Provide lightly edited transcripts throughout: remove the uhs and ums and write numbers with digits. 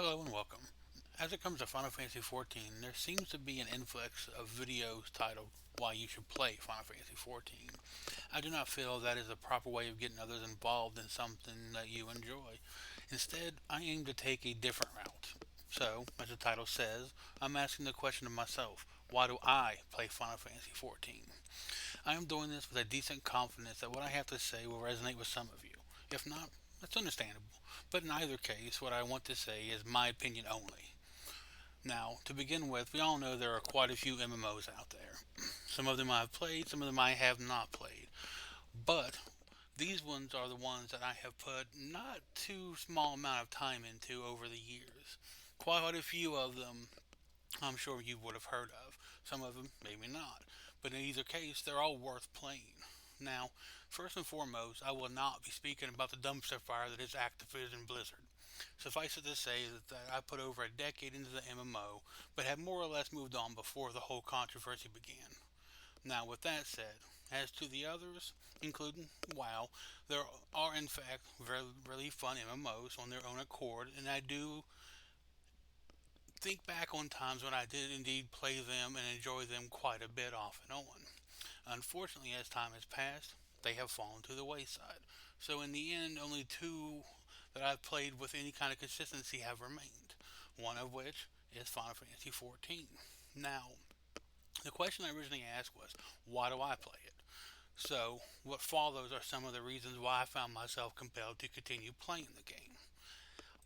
Hello and welcome. As it comes to Final Fantasy XIV, there seems to be an influx of videos titled Why You Should Play Final Fantasy XIV. I do not feel that is a proper way of getting others involved in something that you enjoy. Instead, I aim to take a different route. So, as the title says, I'm asking the question to myself, why do I play Final Fantasy XIV? I am doing this with a decent confidence that what I have to say will resonate with some of you. If not, that's understandable. But in either case, what I want to say is my opinion only. Now, to begin with, we all know there are quite a few MMOs out there. Some of them I have played, some of them I have not played. But these ones are the ones that I have put not too small amount of time into over the years. Quite a few of them I'm sure you would have heard of. Some of them, maybe not. But in either case, they're all worth playing. Now, first and foremost, I will not be speaking about the dumpster fire that is Activision Blizzard. Suffice it to say that I put over a decade into the MMO, but had more or less moved on before the whole controversy began. Now, with that said, as to the others, including WoW, there are in fact really fun MMOs on their own accord, and I do think back on times when I did indeed play them and enjoy them quite a bit off and on. Unfortunately, as time has passed, they have fallen to the wayside. So, in the end, only two that I've played with any kind of consistency have remained. One of which is Final Fantasy XIV. Now, the question I originally asked was, why do I play it? So, what follows are some of the reasons why I found myself compelled to continue playing the game.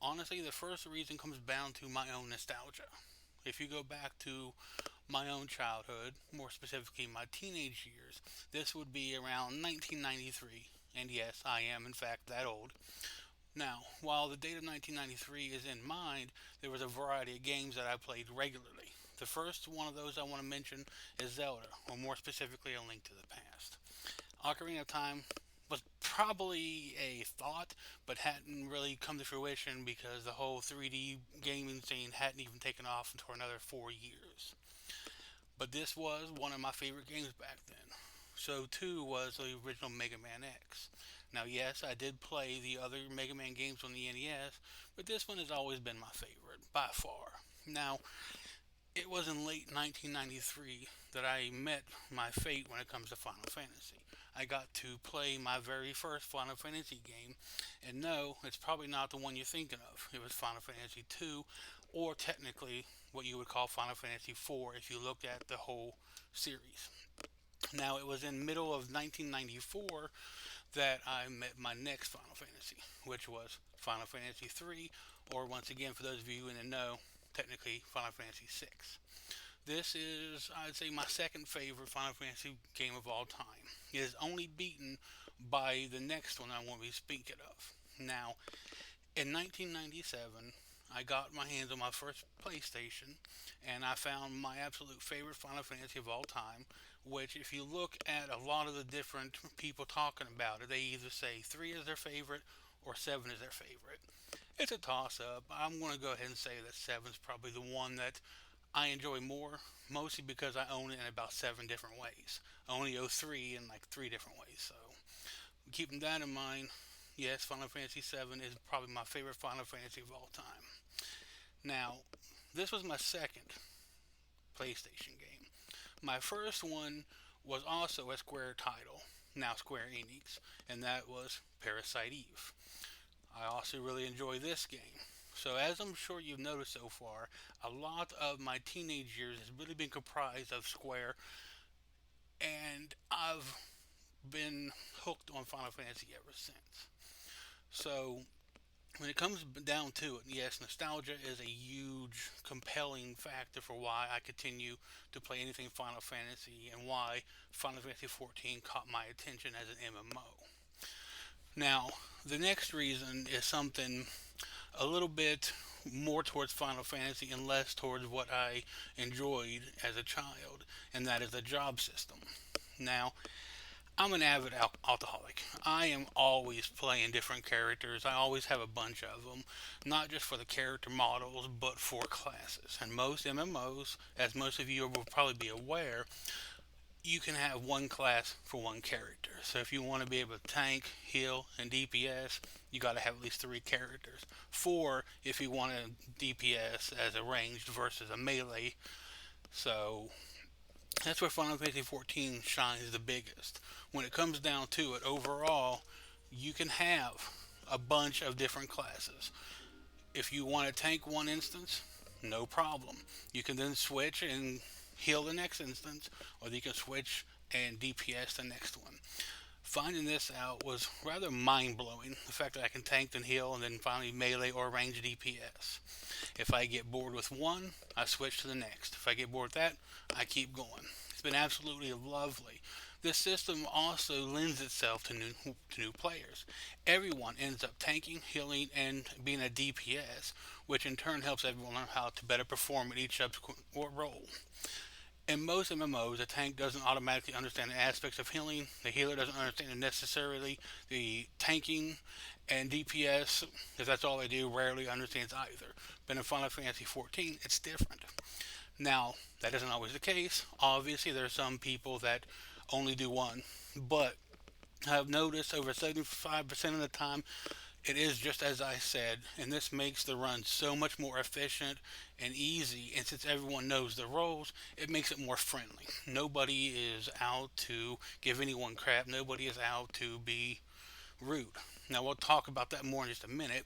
Honestly, the first reason comes down to my own nostalgia. If you go back to my own childhood, more specifically my teenage years, this would be around 1993. And yes, I am in fact that old. Now, while the date of 1993 is in mind, there was a variety of games that I played regularly. The first one of those I want to mention is Zelda, or more specifically, A Link to the Past. Ocarina of Time was probably a thought, but hadn't really come to fruition because the whole 3D gaming scene hadn't even taken off until another 4 years. But this was one of my favorite games back then. So too was the original Mega Man X. Now, yes, I did play the other Mega Man games on the NES, but this one has always been my favorite, by far. Now, it was in late 1993 that I met my fate when it comes to Final Fantasy. I got to play my very first Final Fantasy game, and no, it's probably not the one you're thinking of. It was Final Fantasy 2, or technically what you would call Final Fantasy 4 if you look at the whole series. Now, it was in middle of 1994 that I met my next Final Fantasy, which was Final Fantasy 3, or once again, for those of you in the know, technically Final Fantasy 6. This is, I'd say, my second favorite Final Fantasy game of all time. It is only beaten by the next one I want to be speaking of. Now, in 1997, I got my hands on my first PlayStation, and I found my absolute favorite Final Fantasy of all time. Which, if you look at a lot of the different people talking about it, they either say 3 is their favorite or 7 is their favorite. It's a toss up. I'm going to go ahead and say that 7 is probably the one that I enjoy more, mostly because I own it in about 7 different ways. I only owe 3 in like 3 different ways, so keeping that in mind, yes, Final Fantasy 7 is probably my favorite Final Fantasy of all time. Now, this was my second PlayStation game. My first one was also a Square title, now Square Enix, and that was Parasite Eve. I also really enjoy this game. So, as I'm sure you've noticed so far, a lot of my teenage years has really been comprised of Square, and I've been hooked on Final Fantasy ever since. So, when it comes down to it, yes, nostalgia is a huge, compelling factor for why I continue to play anything Final Fantasy and why Final Fantasy XIV caught my attention as an MMO. Now, the next reason is something a little bit more towards Final Fantasy and less towards what I enjoyed as a child, and that is the job system. Now, I'm an avid alcoholic. I am always playing different characters. I always have a bunch of them, not just for the character models, but for classes. And most MMOs, as most of you will probably be aware, you can have one class for one character. So if you want to be able to tank, heal, and DPS, you got to have at least three characters. Four if you want a DPS as a ranged versus a melee. So that's where Final Fantasy XIV shines the biggest. When it comes down to it, overall, you can have a bunch of different classes. If you want to tank one instance, no problem. You can then switch and heal the next instance, or you can switch and DPS the next one. Finding this out was rather mind blowing. The fact that I can tank and heal and then finally melee or range DPS. If I get bored with one, I switch to the next. If I get bored with that, I keep going. It's been absolutely lovely. This system also lends itself to new players. Everyone ends up tanking, healing, and being a DPS, which in turn helps everyone learn how to better perform at each subsequent role. In most MMOs, the tank doesn't automatically understand the aspects of healing. The healer doesn't understand necessarily the tanking, and DPS, if that's all they do, rarely understands either. But in Final Fantasy XIV, it's different. Now, that isn't always the case. Obviously, there are some people that only do one, but I've noticed over 75% of the time it is just as I said, and this makes the run so much more efficient and easy. And since everyone knows the roles, it makes it more friendly. Nobody is out to give anyone crap, nobody is out to be rude. Now, we'll talk about that more in just a minute,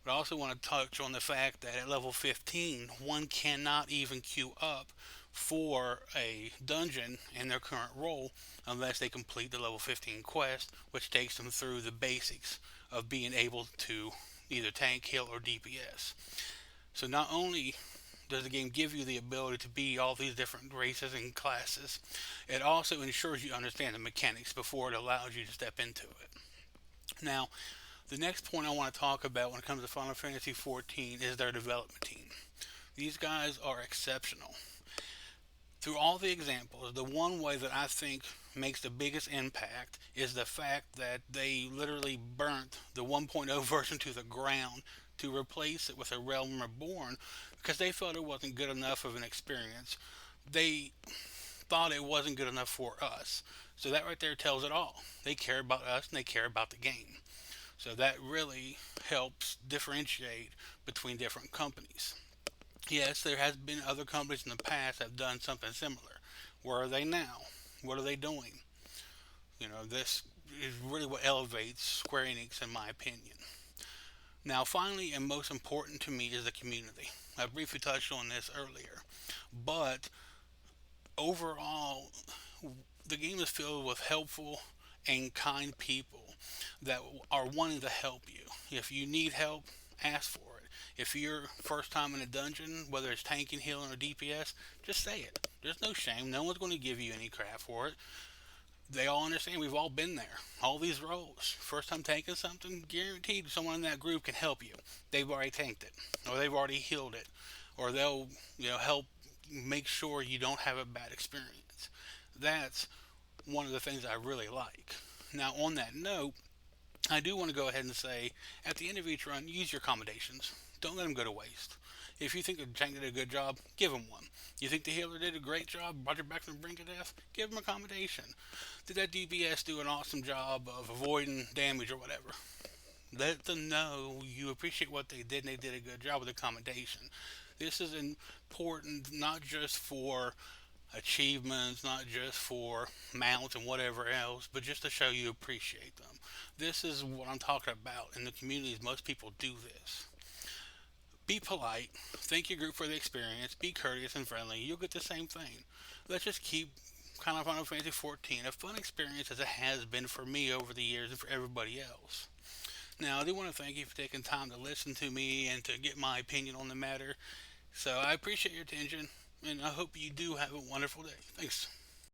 but I also want to touch on the fact that at level 15, one cannot even queue up for a dungeon in their current role unless they complete the level 15 quest, which takes them through the basics of being able to either tank, heal, or DPS. So not only does the game give you the ability to be all these different races and classes, it also ensures you understand the mechanics before it allows you to step into it. Now, the next point I want to talk about when it comes to Final Fantasy XIV is their development team. These guys are exceptional. Through all the examples, the one way that I think makes the biggest impact is the fact that they literally burnt the 1.0 version to the ground to replace it with a Realm Reborn because they felt it wasn't good enough of an experience. They thought it wasn't good enough for us. So that right there tells it all. They care about us and they care about the game. So that really helps differentiate between different companies. Yes, there has been other companies in the past that have done something similar. Where are they now? What are they doing? This is really what elevates Square Enix in my opinion. Now, finally, and most important to me is the community. I briefly touched on this earlier, but overall, the game is filled with helpful and kind people that are wanting to help you. If you need help, ask for it. If you're first time in a dungeon, whether it's tanking, healing, or DPS, just say it. There's no shame. No one's going to give you any crap for it. They all understand we've all been there. All these roles. First time tanking something, guaranteed someone in that group can help you. They've already tanked it, or they've already healed it, or they'll help make sure you don't have a bad experience. That's one of the things I really like. Now, on that note, I do want to go ahead and say at the end of each run, use your accommodations. Don't let them go to waste. If you think the tank did a good job, give him one. You think the healer did a great job, brought you back from the brink of death, give him accommodation. Did that DPS do an awesome job of avoiding damage or whatever? Let them know you appreciate what they did and they did a good job with accommodation. This is important not just for achievements, not just for mounts and whatever else, but just to show you appreciate them. This is what I'm talking about. In the communities, most people do this. Be polite, thank your group for the experience, be courteous and friendly. You'll get the same thing. Let's just keep kind of Final Fantasy XIV a fun experience as it has been for me over the years and for everybody else. Now, I do want to thank you for taking time to listen to me and to get my opinion on the matter. So I appreciate your attention, and I hope you do have a wonderful day. Thanks.